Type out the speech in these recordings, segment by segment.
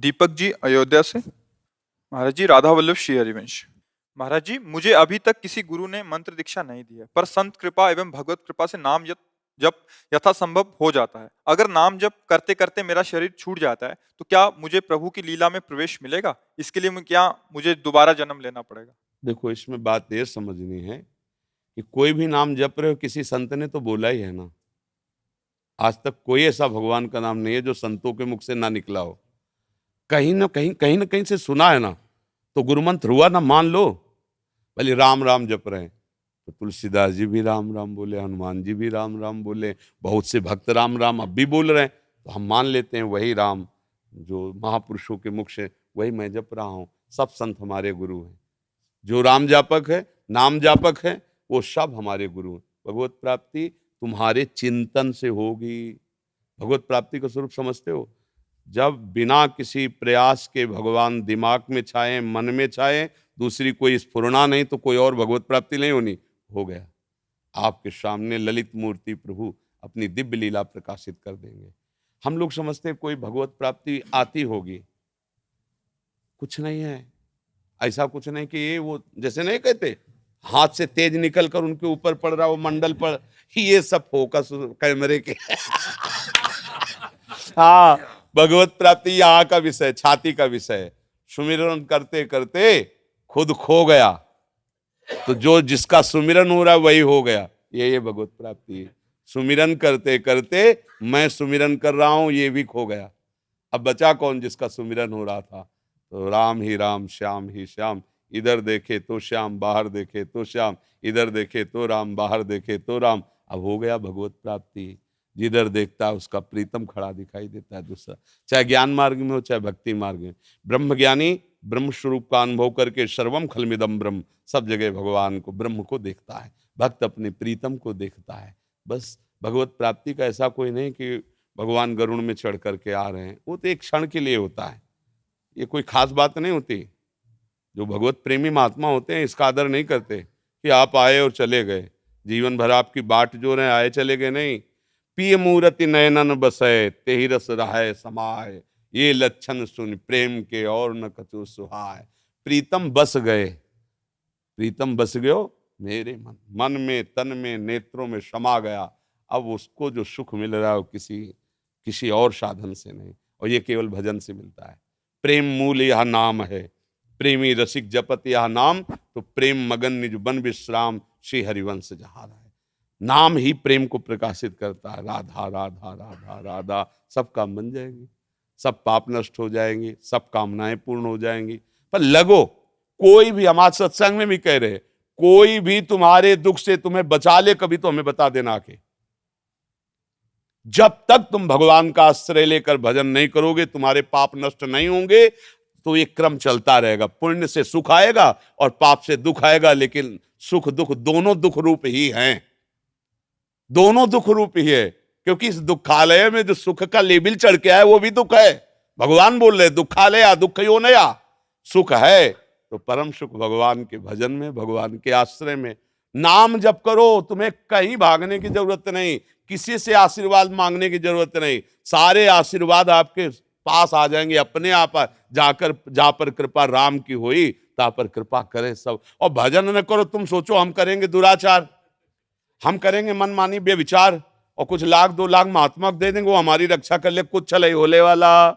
दीपक जी अयोध्या से। महाराज जी, राधा वल्लभ श्री हरिवंश। महाराज जी, मुझे अभी तक किसी गुरु ने मंत्र दीक्षा नहीं दी है, पर संत कृपा एवं भगवत कृपा से नाम जप यथासंभव हो जाता है। अगर नाम जप करते करते मेरा शरीर छूट जाता है तो क्या मुझे प्रभु की लीला में प्रवेश मिलेगा? इसके लिए क्या मुझे दोबारा जन्म लेना पड़ेगा? देखो, इसमें बात ये समझनी है कि कोई भी नाम जप रहे हो, किसी संत ने तो बोला ही है ना। आज तक कोई ऐसा भगवान का नाम नहीं है जो संतों के मुख से ना निकला हो। कहीं ना कहीं से सुना है ना, तो गुरु मंत्र हुआ ना, मान लो। भले राम राम जप रहे हैं तो तुलसीदास जी भी राम राम बोले, हनुमान जी भी राम राम बोले, बहुत से भक्त राम राम अब भी बोल रहे हैं, तो हम मान लेते हैं वही राम जो महापुरुषों के मुख से, वही मैं जप रहा हूँ। सब संत हमारे गुरु हैं। जो राम जापक है, नाम जापक है, वो सब हमारे गुरु हैं। भगवत प्राप्ति तुम्हारे चिंतन से होगी। भगवत प्राप्ति का स्वरूप समझते हो? जब बिना किसी प्रयास के भगवान दिमाग में छाए, मन में छाए, दूसरी कोई स्फुरना नहीं, तो कोई और भगवत प्राप्ति नहीं होनी। हो गया, आपके सामने ललित मूर्ति प्रभु अपनी दिव्य लीला प्रकाशित कर देंगे। हम लोग समझते हैं कोई भगवत प्राप्ति आती होगी, कुछ नहीं है। ऐसा कुछ नहीं कि ये वो जैसे नहीं कहते हाथ से तेज निकल कर उनके ऊपर पड़ रहा, वो मंडल पर, ये सब फोकस कैमरे के हाँ, भगवत प्राप्ति यहाँ का विषय, छाती का विषय। सुमिरन करते करते खुद खो गया, तो जो जिसका सुमिरन हो रहा है वही हो गया। ये भगवत प्राप्ति है। सुमिरन करते करते मैं सुमिरन कर रहा हूं, ये भी खो गया। अब बचा कौन जिसका सुमिरन हो रहा था? तो राम ही राम, श्याम ही श्याम। इधर देखे तो श्याम, बाहर देखे तो श्याम, इधर देखे तो राम, बाहर देखे तो राम। अब हो गया भगवत प्राप्ति। जिधर देखता है उसका प्रीतम खड़ा दिखाई देता है दूसरा, चाहे ज्ञान मार्ग में हो चाहे भक्ति मार्ग में। ब्रह्म ज्ञानी ब्रह्म स्वरूप का अनुभव करके सर्वम खलमिदम ब्रह्म, सब जगह भगवान को, ब्रह्म को देखता है। भक्त अपने प्रीतम को देखता है। बस भगवत प्राप्ति का ऐसा कोई नहीं कि भगवान गरुड़ में चढ़ करके आ रहे हैं, वो तो एक क्षण के लिए होता है। ये कोई खास बात नहीं होती। जो भगवत प्रेमी महात्मा होते हैं इसका आदर नहीं करते कि आप आए और चले गए, जीवन भर आपकी बाट जो रहे, आए चले गए नहीं। पिय मूरति नयनन बसय, तेहि रस रहाय समाय, ये लक्षण सुन प्रेम के और न कछु सुहाय। प्रीतम बस गए, प्रीतम बस गयो मेरे मन, मन में, तन में, नेत्रों में समा गया। अब उसको जो सुख मिल रहा है वो किसी और साधन से नहीं, और ये केवल भजन से मिलता है। प्रेम मूल यह नाम है, प्रेमी रसिक जपत यह नाम, तो प्रेम मगन निज बन विश्राम, श्री हरिवंश जहारा है। नाम ही प्रेम को प्रकाशित करता है। राधा राधा राधा राधा, सब काम बन जाएंगे, सब पाप नष्ट हो जाएंगे, सब कामनाएं पूर्ण हो जाएंगी। पर लगो, कोई भी, हम आज सत्संग में भी कह रहे, कोई भी तुम्हारे दुख से तुम्हें बचा ले, कभी तो हमें बता देना कि जब तक तुम भगवान का आश्रय लेकर भजन नहीं करोगे, तुम्हारे पाप नष्ट नहीं होंगे। तो ये क्रम चलता रहेगा। पुण्य से सुख आएगा और पाप से दुख आएगा, लेकिन सुख दुख दोनों दुख रूप ही हैं, दोनों दुख रूप ही है। क्योंकि इस दुखालय में जो सुख का लेबिल चढ़ के आया वो भी दुख है। भगवान बोल रहे दुखालया दुख यो नया, सुख है तो परम सुख भगवान के भजन में, भगवान के आश्रय में। नाम जप करो, तुम्हें कहीं भागने की जरूरत नहीं, किसी से आशीर्वाद मांगने की जरूरत नहीं। सारे आशीर्वाद आपके पास आ जाएंगे अपने आप। जाकर जा पर कृपा राम की हुई, ता पर कृपा करे सब। और भजन न करो, तुम सोचो हम करेंगे दुराचार, हम करेंगे मनमानी बेविचार, और कुछ लाख 2 लाख महात्मा दे देंगे, वो हमारी रक्षा कर ले, कुछ चले होले वाला।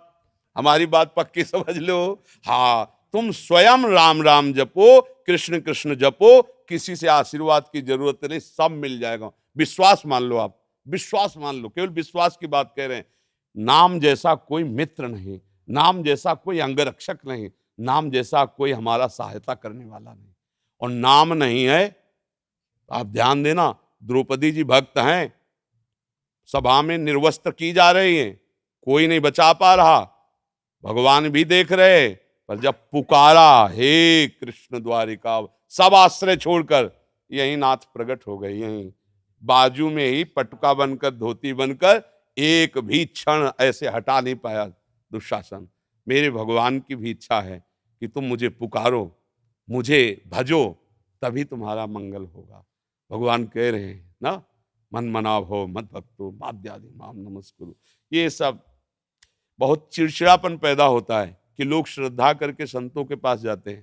हमारी बात पक्की समझ लो। हाँ, तुम स्वयं राम राम जपो, कृष्ण कृष्ण जपो, किसी से आशीर्वाद की जरूरत नहीं, सब मिल जाएगा। विश्वास मान लो, आप विश्वास मान लो, केवल विश्वास की बात कह रहे हैं। नाम जैसा कोई मित्र नहीं, नाम जैसा कोई अंगरक्षक नहीं, नाम जैसा कोई हमारा सहायता करने वाला नहीं। और नाम नहीं है, आप ध्यान देना, द्रौपदी जी भक्त हैं, सभा में निर्वस्त्र की जा रही हैं, कोई नहीं बचा पा रहा, भगवान भी देख रहे। पर जब पुकारा हे कृष्ण द्वारिका, सब आश्रय छोड़कर यही नाथ प्रकट हो गए। यही बाजू में ही पटुका बनकर, धोती बनकर, एक भी क्षण ऐसे हटा नहीं पाया दुशासन। मेरे भगवान की भी इच्छा है कि तुम मुझे पुकारो, मुझे भजो, तभी तुम्हारा मंगल होगा। भगवान कह रहे हैं ना, मन मनाव हो मत भक्तो माद्यादि माम नमस्कुरु। ये सब बहुत चिड़चिड़ापन पैदा होता है कि लोग श्रद्धा करके संतों के पास जाते हैं,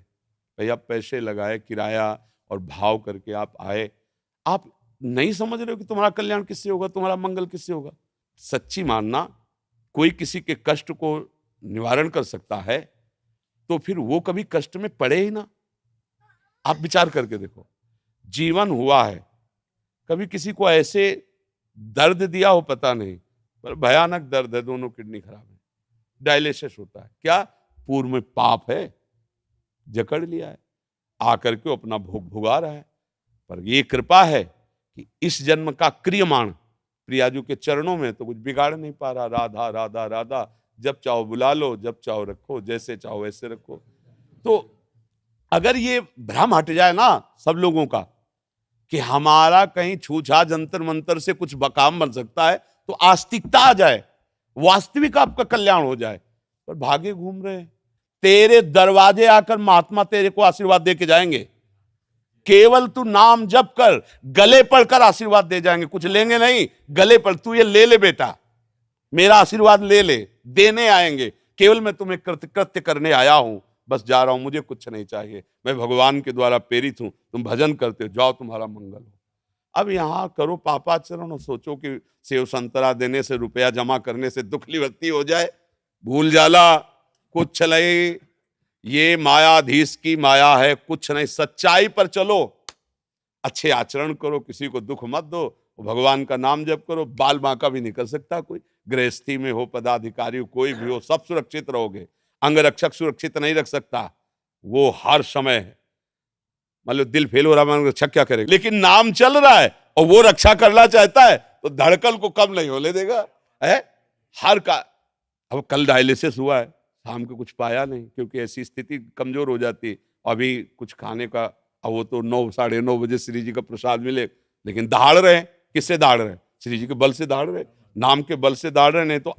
भाई आप पैसे लगाए, किराया और भाव करके आप आए, आप नहीं समझ रहे हो कि तुम्हारा कल्याण किससे होगा, तुम्हारा मंगल किससे होगा। सच्ची मानना, कोई किसी के कष्ट को निवारण कर सकता है तो फिर वो कभी कष्ट में पड़े ही ना। आप विचार करके देखो, जीवन हुआ है, कभी किसी को ऐसे दर्द दिया हो पता नहीं, पर भयानक दर्द है, दोनों किडनी खराब है, डायलिसिस होता है, क्या पूर्व में पाप है, जकड़ लिया है, आकर के अपना भोग भुगा रहा है। पर ये कृपा है कि इस जन्म का क्रियमाण प्रियाजू के चरणों में तो कुछ बिगाड़ नहीं पा रहा। राधा राधा राधा, जब चाहो बुला लो, जब चाहो रखो, जैसे चाहो वैसे रखो। तो अगर ये भ्रम हट जाए ना सब लोगों का कि हमारा कहीं छूछा जंतर मंतर से कुछ काम बन सकता है, तो आस्तिकता आ जाए, वास्तविक आपका कल्याण हो जाए। पर भागे घूम रहे हैं, तेरे दरवाजे आकर महात्मा तेरे को आशीर्वाद दे के जाएंगे, केवल तू नाम जप कर, गले पड़कर आशीर्वाद दे जाएंगे, कुछ लेंगे नहीं, गले पर तू ये ले ले बेटा, मेरा आशीर्वाद ले ले, देने आएंगे, केवल मैं तुम्हें कृत्य करने आया हूं, बस जा रहा हूं, मुझे कुछ नहीं चाहिए, मैं भगवान के द्वारा प्रेरित हूं, तुम भजन करते हो, जाओ तुम्हारा मंगल हो। अब यहां करो पापाचरण और सोचो कि सेव संतरा देने से, रुपया जमा करने से दुख निवृत्ति हो जाए, भूल जाला, कुछ नहीं, ये मायाधीश की माया है, कुछ नहीं। सच्चाई पर चलो, अच्छे आचरण करो, किसी को दुख मत दो, भगवान का नाम जप करो, बाल बांका भी नहीं कर सकता कोई, गृहस्थी में हो, पदाधिकारी हो, कोई भी हो, सब सुरक्षित रहोगे। अंगरक्षक सुरक्षित नहीं रख सकता, वो हर समय मतलब दिल फेल हो रहा है, रक्षा क्या करेगा, लेकिन नाम चल रहा है और वो रक्षा करना चाहता है तो धड़कन को कम नहीं होने देगा है हर का। अब कल डायलिसिस हुआ है, शाम को कुछ पाया नहीं, क्योंकि ऐसी स्थिति कमजोर हो जाती है, अभी कुछ खाने का, अब वो तो 9 साढ़े 9 बजे श्री जी का प्रसाद मिले, लेकिन दहाड़ रहे, किससे दहाड़ रहे, श्री जी के बल से दहाड़ रहे, नाम के बल से दहाड़ रहे। नहीं तो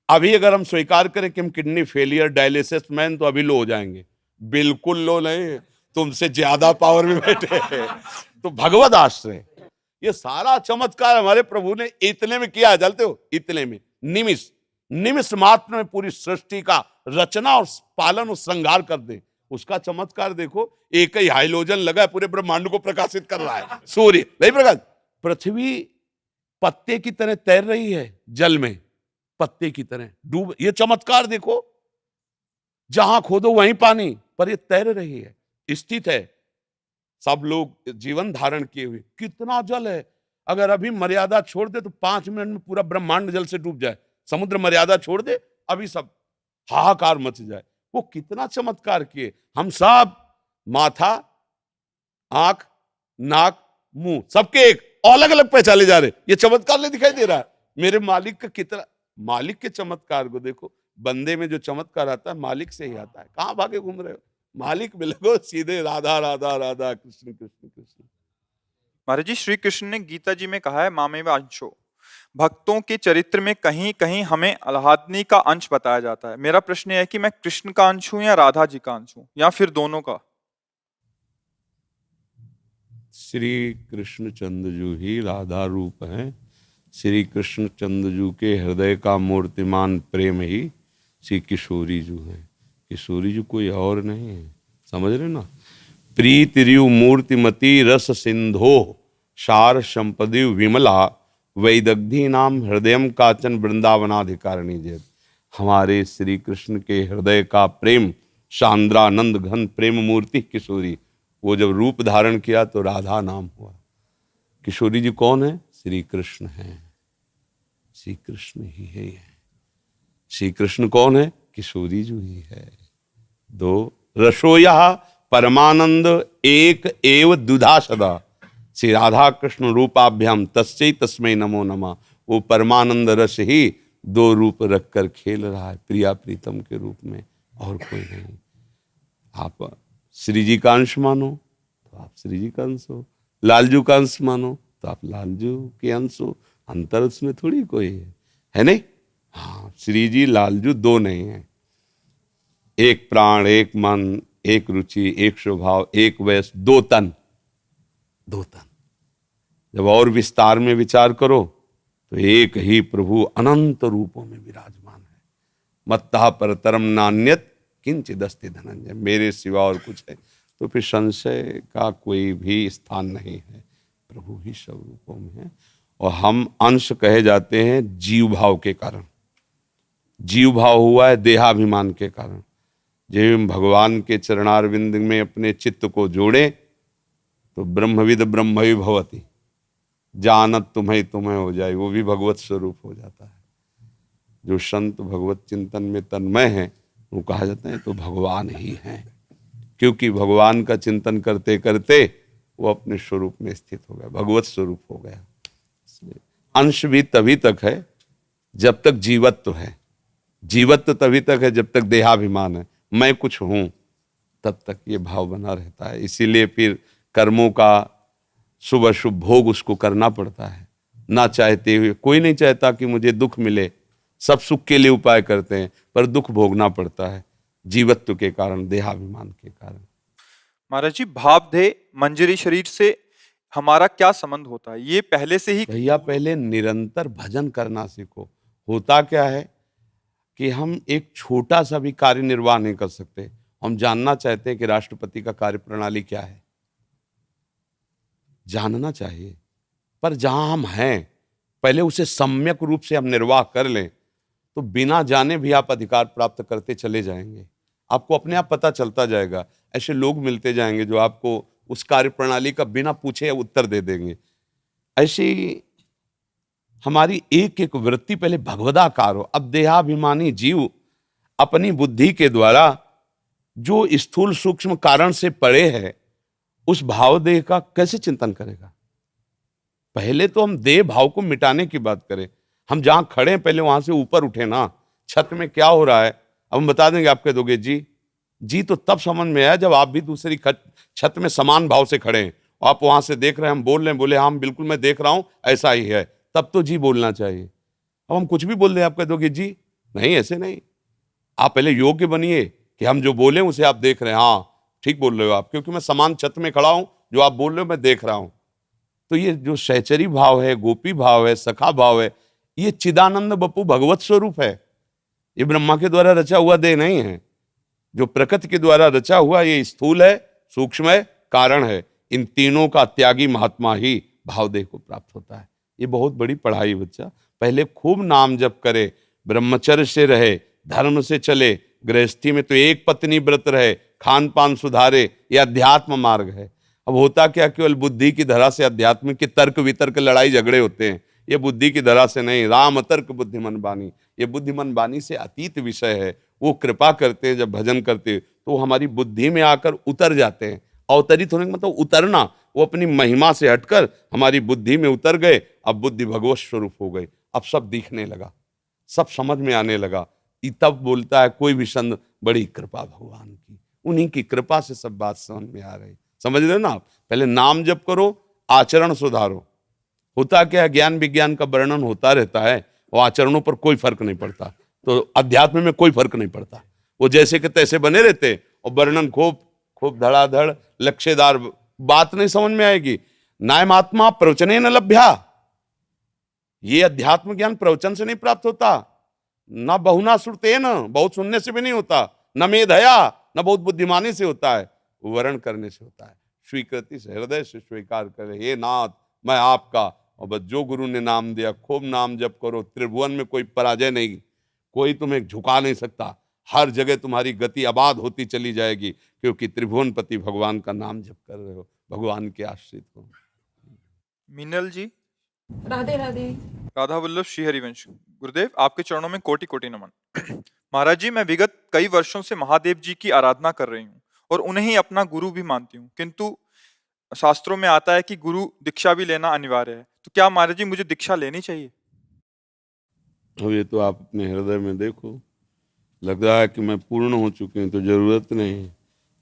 अभी अगर हम स्वीकार करें कि हम किडनी फेलियर डायलिसिस मैन, तो अभी लो हो जाएंगे, बिल्कुल लो नहीं, तुमसे ज्यादा पावर में बैठे हैं। तो भगवत आश्रय, ये सारा चमत्कार हमारे प्रभु ने इतने में किया, जानते हो, इतने में, निमिष मात्र में पूरी सृष्टि का रचना और पालन और श्रृंगार कर दे, उसका चमत्कार देखो। एक ही हाइलोजन लगा पूरे ब्रह्मांड को प्रकाशित कर रहा है, सूर्य नहीं प्रकाश, पृथ्वी पत्ते की तरह तैर रही है जल में, पत्ते की तरह डूब, ये चमत्कार देखो, जहां खोदो वहीं पानी, पर ये तैर रही है, स्थित है, सब लोग जीवन धारण किए हुए, कितना जल है, अगर अभी मर्यादा छोड़ दे तो 5 मिनट में पूरा ब्रह्मांड जल से डूब जाए, समुद्र मर्यादा छोड़ दे अभी सब हाहाकार मच जाए, वो कितना चमत्कार किए। हम सब माथा, आंख, नाक, मुंह सबके एक अलग अलग पहचाने जा रहे, ये चमत्कार नहीं दिखाई दे रहा है मेरे मालिक का कितना, मालिक के चमत्कार को देखो, बंदे में जो चमत्कार आता है मालिक से ही आता है, कहां भागे घूम रहे हो, मालिक में लगो, सीधे राधा राधा राधा, कृष्ण कृष्ण कृष्ण। महाराज जी, श्री कृष्ण ने गीता जी में कहा है मामेव अंशो, भक्तों के चरित्र में कहीं कहीं हमें आह्लादनी का अंश बताया जाता है। मेरा प्रश्न है कि मैं कृष्ण का अंश हूं या राधा जी का अंश हूं, या फिर दोनों का? श्री कृष्ण चंद्रजू ही राधा रूप हैं, श्री कृष्ण चंद्रजू के हृदय का मूर्तिमान प्रेम ही श्री किशोरी जू हैं, किशोरी जू कोई और नहीं है, समझ रहे ना। प्रीति रियु मूर्तिमती रस सिंधो सार संपदि विमला वैदग्धी नाम हृदयम काचन वृंदावनाधिकारिणी जय। हमारे श्री कृष्ण के हृदय का प्रेम शांद्रानंद घन प्रेम मूर्ति किशोरी, वो जब रूप धारण किया तो राधा नाम हुआ। किशोरी जी कौन है? श्री कृष्ण है, श्री कृष्ण ही है। श्री कृष्ण कौन है? किशोरी जी ही है। दो रसोया परमानंद एक एव दुधा सदा, श्री राधा कृष्ण रूपाभ्याम तस्मै तस्मै नमो नमः। वो परमानंद रस ही दो रूप रखकर खेल रहा है, प्रिया प्रीतम के रूप में, और कोई नहीं। आप श्री जी का अंश मानो तो आप श्री जी का अंश हो, लालजू का अंश मानो तो आप लालजू के अंश हो, अंतर उसमें थोड़ी कोई है नहीं। हाँ, श्री जी लालजू दो नहीं है, एक प्राण, एक मन, एक रुचि, एक स्वभाव, एक वैस, दो तन, दो तन। जब और विस्तार में विचार करो तो एक ही प्रभु अनंत रूपों में विराजमान है, मत्तः परतरम नान्यत किंचिदस्ति धनंजय, मेरे सिवा और कुछ है तो फिर संशय का कोई भी स्थान नहीं है। प्रभु ही सब रूपों में है। और हम अंश कहे जाते हैं जीव भाव के कारण। जीव भाव हुआ है देहाभिमान के कारण। जब भगवान के चरणारविंद में अपने चित्त को जोड़े तो ब्रह्मविद ब्रह्म ही भवति, जानत तुम्हें तुम्हें हो जाए, वो भी भगवत स्वरूप हो जाता है। जो संत भगवत चिंतन में तन्मय है वो कहा जाता है तो भगवान ही हैं, क्योंकि भगवान का चिंतन करते करते वो अपने स्वरूप में स्थित हो गया, भगवत स्वरूप हो गया। इसलिए अंश भी तभी तक है जब तक जीवत्व है, जीवत्व तभी तक है जब तक देहाभिमान है, मैं कुछ हूं, तब तक ये भाव बना रहता है। इसीलिए फिर कर्मों का शुभ अशुभ भोग उसको करना पड़ता है, ना चाहते हुए। कोई नहीं चाहता कि मुझे दुख मिले, सब सुख के लिए उपाय करते हैं, पर दुख भोगना पड़ता है जीवत्व के कारण, देहाभिमान के कारण। महाराज जी, भाव देह मंजरी शरीर से हमारा क्या संबंध होता है? ये पहले से ही भैया पहले निरंतर भजन करना सीखो। होता क्या है कि हम एक छोटा सा भी कार्य निर्वाह नहीं कर सकते। हम जानना चाहते हैं कि राष्ट्रपति का कार्य प्रणाली क्या है, जानना चाहिए, पर जहां हम हैं पहले उसे सम्यक रूप से हम निर्वाह कर लें तो बिना जाने भी आप अधिकार प्राप्त करते चले जाएंगे। आपको अपने आप पता चलता जाएगा। ऐसे लोग मिलते जाएंगे जो आपको उस कार्य प्रणाली का बिना पूछे उत्तर दे देंगे। ऐसी हमारी एक एक वृत्ति पहले भगवदाकार हो। अब देहाभिमानी जीव अपनी बुद्धि के द्वारा जो स्थूल सूक्ष्म कारण से परे है उस भाव देह का कैसे चिंतन करेगा? पहले तो हम देह भाव को मिटाने की बात करें। हम जहां खड़े हैं पहले वहां से ऊपर उठे ना। छत में क्या हो रहा है अब हम बता देंगे, आप कह दोगे जी जी तो तब समझ में आया जब आप भी दूसरी छत में समान भाव से खड़े हैं। आप वहां से देख रहे हैं, हम बोल रहे हैं, बोले हाँ बिल्कुल मैं देख रहा हूं, ऐसा ही है, तब तो जी बोलना चाहिए। अब हम कुछ भी बोल रहे हैं, आप कह दोगे जी नहीं ऐसे नहीं। आप पहले योग्य बनिए कि हम जो बोले उसे आप देख रहे हैं, हाँ ठीक बोल रहे हो आप, क्योंकि मैं समान छत में खड़ा हूं, जो आप बोल रहे हो मैं देख रहा हूं। तो ये जो सहचरी भाव है, गोपी भाव है, सखा भाव है, ये चिदानंद बप्पू भगवत स्वरूप है। ये ब्रह्मा के द्वारा रचा हुआ देह नहीं है। जो प्रकृति के द्वारा रचा हुआ ये स्थूल है, सूक्ष्म है, कारण है। इन तीनों का त्यागी महात्मा ही भाव देह को प्राप्त होता है। ये बहुत बड़ी पढ़ाई बच्चा। पहले खूब नाम जप करे, ब्रह्मचर्य से रहे, धर्म से चले, गृहस्थी में तो एक पत्नी व्रत रहे, खान पान सुधारे, ये अध्यात्म मार्ग है। अब होता क्या, केवल बुद्धि की धरा से अध्यात्म के तर्क वितर्क लड़ाई झगड़े होते हैं। ये बुद्धि की धरा से नहीं। राम तर्क बुद्धिमन बानी, ये बुद्धिमन बानी से अतीत विषय है। वो कृपा करते हैं, जब भजन करते तो हमारी बुद्धि में आकर उतर जाते हैं। अवतरित होने का मतलब उतरना। वो अपनी महिमा से हटकर हमारी बुद्धि में उतर गए। अब बुद्धि भगवत स्वरूप हो गई। अब सब दिखने लगा, सब समझ में आने लगा। तब बोलता है कोई भी संत, बड़ी कृपा भगवान की, उन्हीं की कृपा से सब बात समझ में आ रही। समझ रहे ना आप? पहले नाम जप करो, आचरण सुधारो। होता क्या है, ज्ञान विज्ञान का वर्णन होता रहता है और आचरणों पर कोई फर्क नहीं पड़ता। तो अध्यात्म में कोई फर्क नहीं पड़ता, वो जैसे के तैसे बने रहते और वर्णन खूब खूब धड़ाधड़ लक्ष्यदार, बात नहीं समझ में आएगी। नायमात्मा प्रवचने न लभ्या, ये अध्यात्म ज्ञान प्रवचन से नहीं प्राप्त होता, न बहुना श्रुते, न बहुत सुनने से भी नहीं होता, न मेधया, न बहुत बुद्धिमानी से होता है, वर्ण करने से होता है। स्वीकृति से, हृदय से स्वीकार करे, हे नाथ मैं आपका। और बस जो गुरु ने नाम दिया, खूब नाम जप करो। त्रिभुवन में कोई पराजय नहीं, कोई तुम्हें झुका नहीं सकता। हर जगह तुम्हारी गति आबाद होती चली जाएगी, क्योंकि त्रिभुवनपति भगवान का नाम जप कर रहे हो, भगवान के आश्रित हो। मीनल जी, राधे राधे। राधा वल्लभ श्री हरिवंश। गुरुदेव, आपके चरणों में कोटि कोटि नमन। महाराज जी, मैं विगत कई वर्षों से महादेव जी की आराधना कर रही हूँ और उन्हें ही अपना गुरु भी मानती हूँ, किंतु शास्त्रों में आता है कि गुरु दीक्षा भी लेना अनिवार्य है। तो क्या महाराज जी मुझे दीक्षा लेनी चाहिए? अब ये तो आप अपने हृदय में देखो। लग रहा है कि मैं पूर्ण हो चुके हैं तो जरूरत नहीं।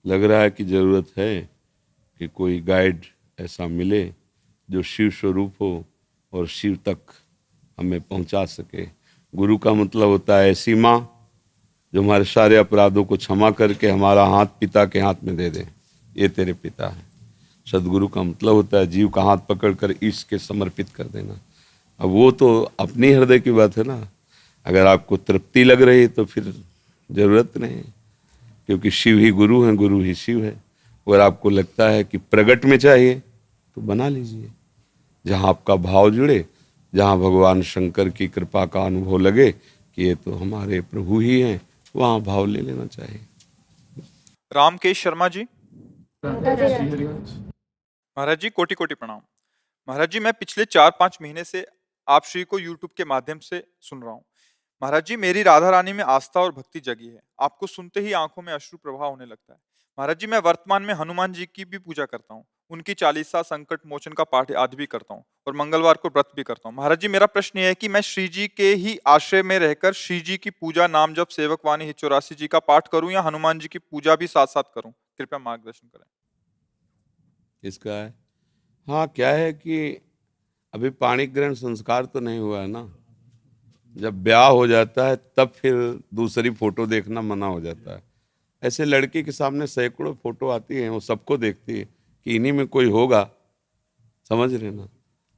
लग रहा है कि जरूरत है कि कोई गाइड ऐसा मिले जो शिव स्वरूप हो और शिव तक हमें पहुंचा सके। गुरु का मतलब होता है ऐसी माँ जो हमारे सारे अपराधों को क्षमा करके हमारा हाथ पिता के हाथ में दे दे, ये तेरे पिता है। सदगुरु का मतलब होता है जीव का हाथ पकड़कर ईश के समर्पित कर देना। अब वो तो अपने हृदय की बात है ना। अगर आपको तृप्ति लग रही तो फिर जरूरत नहीं, क्योंकि शिव ही गुरु है, गुरु ही शिव है। अगर आपको लगता है कि प्रगट में चाहिए तो बना लीजिए, जहाँ आपका भाव जुड़े, जहाँ भगवान शंकर की कृपा का अनुभव लगे कि ये तो हमारे प्रभु ही हैं, वहाँ भाव ले लेना चाहिए। रामकेश शर्मा जी। महाराज जी कोटि कोटि प्रणाम। महाराज जी मैं पिछले 4-5 महीने से आप श्री को यूट्यूब के माध्यम से सुन रहा हूँ। महाराज जी मेरी राधा रानी में आस्था और भक्ति जगी है। आपको सुनते ही आंखों में अश्रु प्रवाह होने लगता है। महाराज जी मैं वर्तमान में हनुमान जी की भी पूजा करता हूँ, उनकी चालीसा, संकट मोचन का पाठ आदि भी करता हूँ और मंगलवार को व्रत भी करता हूँ। महाराज जी मेरा प्रश्न यह है कि मैं श्री जी के ही आश्रय में रहकर श्री जी की पूजा, नाम जप, सेवक वाणी, हित 84 जी का पाठ करूं या हनुमान जी की पूजा भी साथ साथ करूं? कृपया मार्गदर्शन करें। इसका है, हाँ, क्या है कि अभी पाणी ग्रहण संस्कार तो नहीं हुआ है ना। जब ब्याह हो जाता है तब फिर दूसरी फोटो देखना मना हो जाता है। ऐसे लड़की के सामने सैकड़ों फोटो आती हैं, वो सबको देखती है कि इन्हीं में कोई होगा, समझ रहे ना।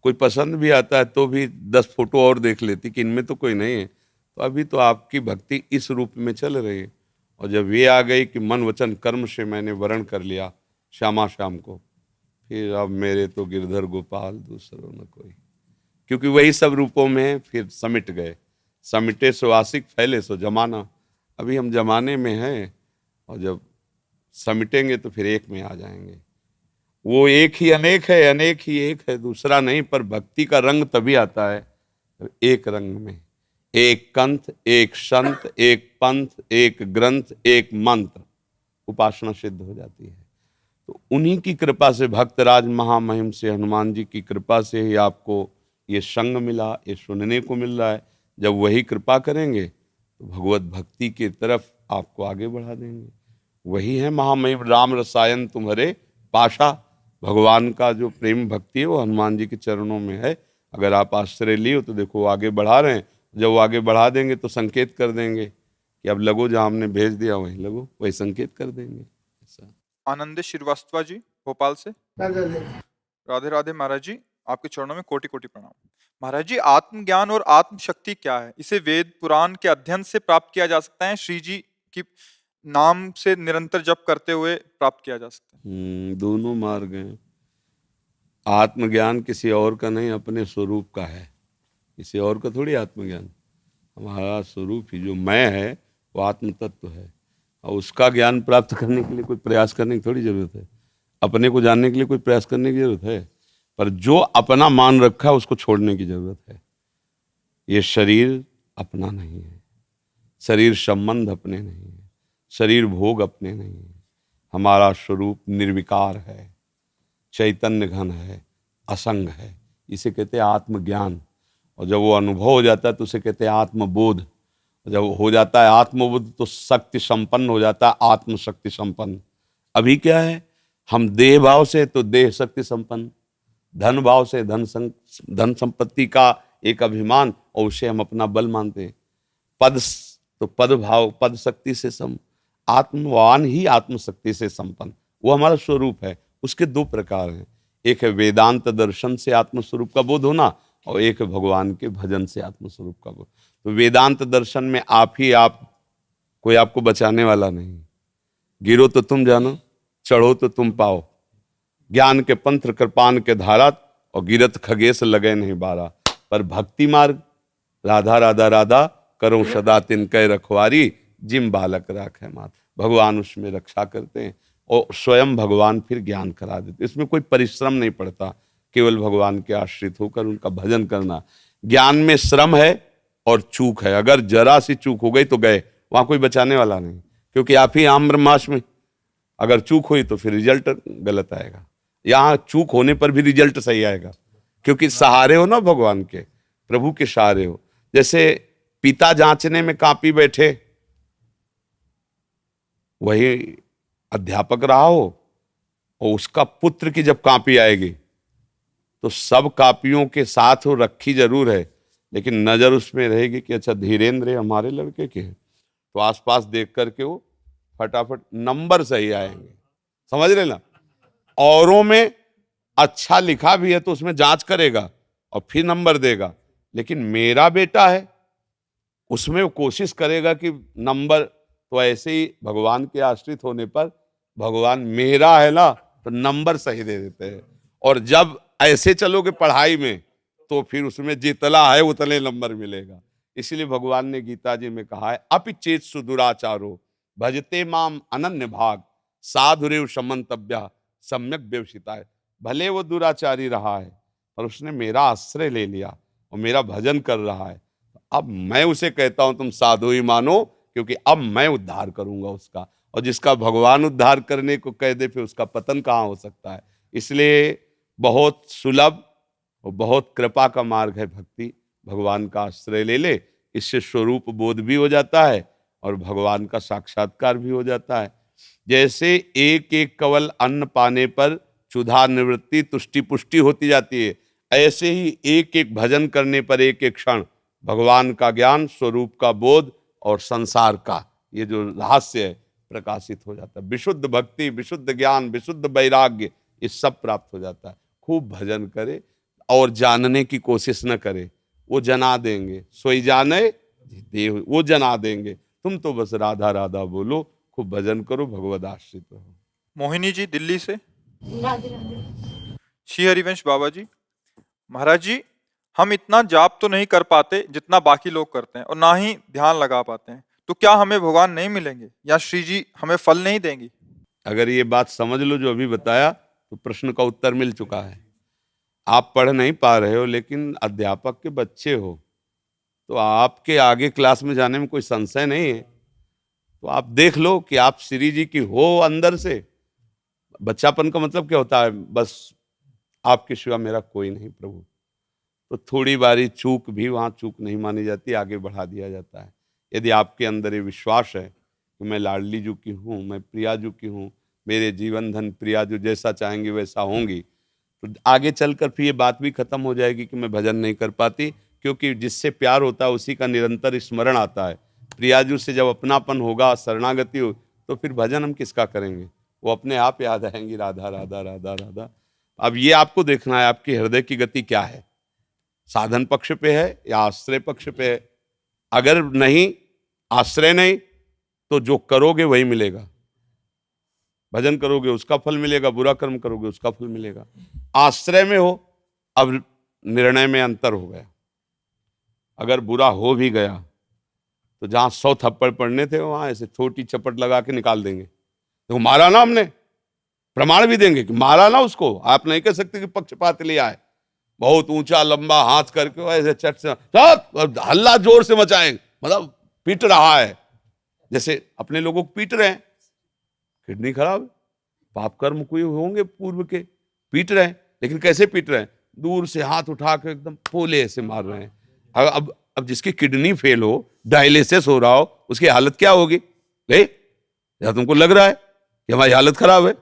कोई पसंद भी आता है तो भी 10 फोटो और देख लेती कि इनमें तो कोई नहीं है। तो अभी तो आपकी भक्ति इस रूप में चल रही है, और जब ये आ गई कि मन वचन कर्म से मैंने वरण कर लिया श्यामा श्याम को, फिर अब मेरे तो गिरधर गोपाल दूसरों न कोई, क्योंकि वही सब रूपों में फिर समिट गए। समिटे सो आशिक, फैले सो जमाना। अभी हम जमाने में हैं, और जब समिटेंगे तो फिर एक में आ जाएंगे। वो एक ही अनेक है, अनेक ही एक है, दूसरा नहीं। पर भक्ति का रंग तभी आता है एक रंग में, एक कंथ, एक संत, एक पंथ, एक ग्रंथ, एक मंत्र, उपासना सिद्ध हो जाती है। तो उन्हीं की कृपा से, भक्तराज महामहिम से, हनुमान जी की कृपा से ही आपको ये संग मिला, ये सुनने को मिल रहा है। जब वही कृपा करेंगे तो भगवत भक्ति की तरफ आपको आगे बढ़ा देंगे। वही है महामहिम राम रसायन तुम्हारे पाशा। भगवान का जो प्रेम भक्ति है वो हनुमान जी के चरणों में है। अगर आप आश्रय लिए हो तो देखो वो आगे बढ़ा रहे हैं। जब वो आगे बढ़ा देंगे तो संकेत कर देंगे कि अब लगो, जहाँ हमने भेज दिया वहीं लगो, वही संकेत कर देंगे। ऐसा। आनंद श्रीवास्तव जी भोपाल से। राधे राधे महाराज जी, आपके चरणों में कोटि कोटि प्रणाम। महाराज जी आत्मज्ञान और आत्मशक्ति क्या है? इसे वेद पुराण के अध्ययन से प्राप्त किया जा सकता है, श्री जी की नाम से निरंतर जप करते हुए प्राप्त किया जा सकता है? दोनों मार्ग हैं। आत्मज्ञान किसी और का नहीं, अपने स्वरूप का है। किसी और का थोड़ी आत्मज्ञान। हमारा स्वरूप ही जो मैं है वो आत्म तत्व है, और उसका ज्ञान प्राप्त करने के लिए कोई प्रयास करने की थोड़ी जरूरत है। अपने को जानने के लिए कोई प्रयास करने की जरूरत है, पर जो अपना मान रखा है उसको छोड़ने की जरूरत है। ये शरीर अपना नहीं है, शरीर संबंध अपने नहीं है, शरीर भोग अपने नहीं है। हमारा स्वरूप निर्विकार है, चैतन्य घन है, असंग है। इसे कहते हैं आत्मज्ञान। और जब वो अनुभव हो जाता है तो उसे कहते हैं आत्मबोध। जब हो जाता है आत्मबोध तो शक्ति संपन्न हो जाता है, आत्मशक्ति संपन्न। अभी क्या है, हम देह भाव से तो देह शक्ति संपन्न, धन भाव से धन संपत्ति का एक अभिमान, और उसे हम अपना बल मानते हैं। पद तो पद भाव, पद शक्ति से सम, आत्मवान ही आत्मशक्ति से संपन्न, वो हमारा स्वरूप है। उसके दो प्रकार हैं, एक है वेदांत दर्शन से आत्मस्वरूप का बोध होना, और एक है भगवान के भजन से आत्मस्वरूप का बोध। तो वेदांत दर्शन में आप ही आप, कोई आपको बचाने वाला नहीं। गिरो तो तुम जानो, चढ़ो तो तुम पाओ, ज्ञान के पंथ कृपान के धारा, और गिरत खगेश लगे नहीं बारा। पर भक्ति मार्ग, राधा राधा राधा करो सदा तिनके रखवारी, जिम बालक राखे मात। भगवान उसमें रक्षा करते हैं, और स्वयं भगवान फिर ज्ञान करा देते। इसमें कोई परिश्रम नहीं पड़ता, केवल भगवान के आश्रित होकर उनका भजन करना। ज्ञान में श्रम है और चूक है। अगर जरा सी चूक हो गई तो गए, वहां कोई बचाने वाला नहीं, क्योंकि आप ही आम ब्रह्माश में अगर चूक हुई तो फिर रिजल्ट गलत आएगा। यहाँ चूक होने पर भी रिजल्ट सही आएगा, क्योंकि सहारे हो ना भगवान के, प्रभु के सहारे हो। जैसे पिता जांचने में कापी बैठे, वही अध्यापक रहा हो, और उसका पुत्र की जब कापी आएगी तो सब कापियों के साथ वो रखी जरूर है, लेकिन नजर उसमें रहेगी कि अच्छा धीरेन्द्र हमारे लड़के के हैं, तो आसपास देख करके वो फटाफट नंबर सही आएंगे। समझ रहे ना। औरों में अच्छा लिखा भी है तो उसमें जांच करेगा और फिर नंबर देगा, लेकिन मेरा बेटा है उसमें वो कोशिश करेगा कि नंबर, तो ऐसे ही भगवान के आश्रित होने पर भगवान मेरा है ना तो नंबर सही दे देते हैं। और जब ऐसे चलोगे पढ़ाई में तो फिर उसमें जितना है उतने नंबर मिलेगा। इसलिए भगवान ने गीता जी में कहा है, अपि चेत सुदुराचारो भजते माम अनन्य भाग साधुरेव समन्तव्य सम्यक व्यवसिता है। भले वो दुराचारी रहा है पर उसने मेरा आश्रय ले लिया और मेरा भजन कर रहा है, अब मैं उसे कहता हूं तुम साधु ही मानो, क्योंकि अब मैं उद्धार करूंगा उसका। और जिसका भगवान उद्धार करने को कह दे फिर उसका पतन कहाँ हो सकता है। इसलिए बहुत सुलभ और बहुत कृपा का मार्ग है भक्ति। भगवान का आश्रय ले ले, इससे स्वरूप बोध भी हो जाता है और भगवान का साक्षात्कार भी हो जाता है। जैसे एक एक कवल अन्न पाने पर क्षुधा निवृत्ति तुष्टि पुष्टि होती जाती है, ऐसे ही एक एक भजन करने पर एक एक क्षण भगवान का ज्ञान, स्वरूप का बोध और संसार का ये जो रहस्य है प्रकाशित हो जाता है। विशुद्ध भक्ति, विशुद्ध ज्ञान, विशुद्ध वैराग्य, ये सब प्राप्त हो जाता है। खूब भजन करे और जानने की कोशिश न करे, वो जना देंगे। सोई जाने देव, वो जना देंगे। तुम तो बस राधा राधा बोलो, खूब भजन करो, भगवद आश्रित रहो। मोहिनी जी दिल्ली से। राधे राधे। श्री हरिवंश बाबा जी, महाराज जी हम इतना जाप तो नहीं कर पाते जितना बाकी लोग करते हैं और ना ही ध्यान लगा पाते हैं, तो क्या हमें भगवान नहीं मिलेंगे या श्री जी हमें फल नहीं देंगी? अगर ये बात समझ लो जो अभी बताया तो प्रश्न का उत्तर मिल चुका है। आप पढ़ नहीं पा रहे हो लेकिन अध्यापक के बच्चे हो तो आपके आगे क्लास में जाने में कोई संशय नहीं है। तो आप देख लो कि आप श्री जी की हो अंदर से। बच्चापन का मतलब क्या होता है? बस आपके सिवा मेरा कोई नहीं प्रभु। तो थोड़ी बारी चूक भी वहाँ चूक नहीं मानी जाती, आगे बढ़ा दिया जाता है। यदि आपके अंदर ये विश्वास है कि मैं लाडली जू की हूँ, मैं प्रिया जू की हूँ, मेरे जीवन धन प्रिया जो जैसा चाहेंगी वैसा होंगी, तो आगे चलकर फिर ये बात भी खत्म हो जाएगी कि मैं भजन नहीं कर पाती, क्योंकि जिससे प्यार होता है उसी का निरंतर स्मरण आता है। प्रियाजू से जब अपनापन होगा, शरणागति हो, तो फिर भजन हम किसका करेंगे? वो अपने आप याद आएंगी, राधा राधा राधा राधा। अब ये आपको देखना है आपके हृदय की गति क्या है, साधन पक्ष पे है या आश्रय पक्ष पे है। अगर नहीं, आश्रय नहीं, तो जो करोगे वही मिलेगा। भजन करोगे उसका फल मिलेगा, बुरा कर्म करोगे उसका फल मिलेगा। आश्रय में हो, अब निर्णय में अंतर हो गया। अगर बुरा हो भी गया तो जहां 100 थप्पड़ पड़ने थे वहां ऐसे छोटी चपट लगा के निकाल देंगे। तो मारा ना, हमने प्रमाण भी देंगे कि मारा ना उसको। आप नहीं कह सकते कि पक्षपात लिया है। बहुत ऊंचा लंबा हाथ करके ऐसे चट से हल्ला जोर से मचाएंगे, मतलब पीट रहा है, जैसे अपने लोगों को पीट रहे हैं। किडनी खराब, पाप कर्म कोई होंगे पूर्व के, पीट रहे हैं। लेकिन कैसे पीट रहे हैं? दूर से हाथ उठा के एकदम पोले ऐसे मार रहे हैं। अब जिसकी किडनी फेल हो, डायलिसिस हो रहा हो, उसकी हालत क्या होगी? या तुमको लग रहा है कि हमारी हालत खराब है?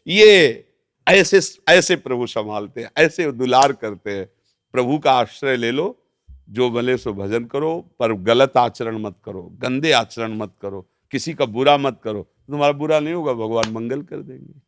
ये ऐसे प्रभु संभालते हैं, ऐसे दुलार करते हैं। प्रभु का आश्रय ले लो, जो भले सो भजन करो, पर गलत आचरण मत करो, गंदे आचरण मत करो, किसी का बुरा मत करो। तुम्हारा बुरा नहीं होगा, भगवान मंगल कर देंगे।